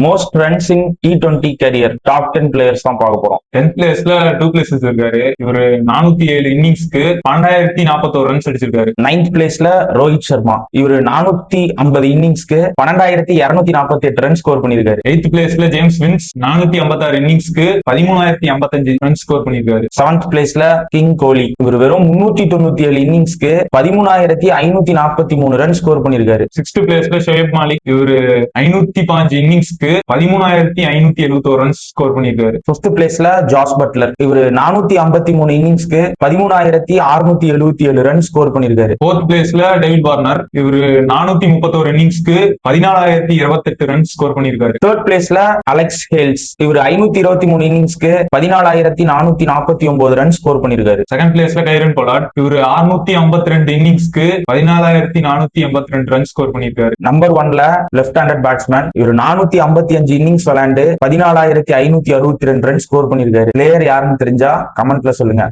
Most runs in T20 career top 10 players தான் பார்க்க போறோம். 10th பிளேஸ்ல டூ பிளேசஸ் இருக்காரு. இவரு 407 இன்னிங்ஸ்க்கு 1241 ரன்ஸ் அடிச்சிருக்காரு. 9th பிளேஸ்ல ரோஹித் சர்மா. இவரு 450 இன்னிங்ஸ்க்கு 12,248 ரன் ஸ்கோர் பண்ணிருக்காரு. 8th பிளேஸ்ல ஜேம்ஸ் வின்ஸ் 456 இன்னிங்ஸ்க்கு 13,055 ரன் ஸ்கோர் பண்ணிருக்காரு. 7th பிளேஸ்ல கிங் கோலி. இவர் வெறும் 397 இன்னிங்ஸ்க்கு 13,543 ரன் ஸ்கோர் பண்ணிருக்காரு. 6th பிளேஸ்ல ஷோயப் மாலிக். இவரு 505 இன்னிங்ஸ்க்கு 13,571 ரன்ஸ் ஸ்கோர் பண்ணிருக்காரு. 5th பிளேஸ்ல ஜாஸ் பட்லர். இவரு 453 இன்னிங்ஸ்க்கு 13,677 ரன் ஸ்கோர் பண்ணிருக்காரு. 4th பிளேஸ்ல டேவிட் வார்னர். இவரு 431 இன்னிங்ஸ்க்கு 14,028 ரன் ஸ்கோர் பண்ணிருக்காரு. 3rd பிளேஸ்ல அலெக்ஸ் ஹேல்ஸ். இவர் 523 இன்னிங்ஸ்க்கு 14,449 ரன் ஸ்கோர் பண்ணிருக்காரு. 2nd பிளேஸ்ல கைரன் பொலார்ட். இவரு 652 இன்னிங்ஸ்க்கு 14,482 ரன் ஸ்கோர் பண்ணிருக்காரு. நம்பர் 1ல லெஃப்ட் ஹேண்டட் பேட்ஸ்மேன். இவர் 455 இன்னிங்ஸ் விளையாண்டு 14,562 ரன் ஸ்கோர் பண்ணிருக்காரு. பிளேயர் யாருன்னு தெரிஞ்சா கமெண்ட்ல சொல்லுங்க.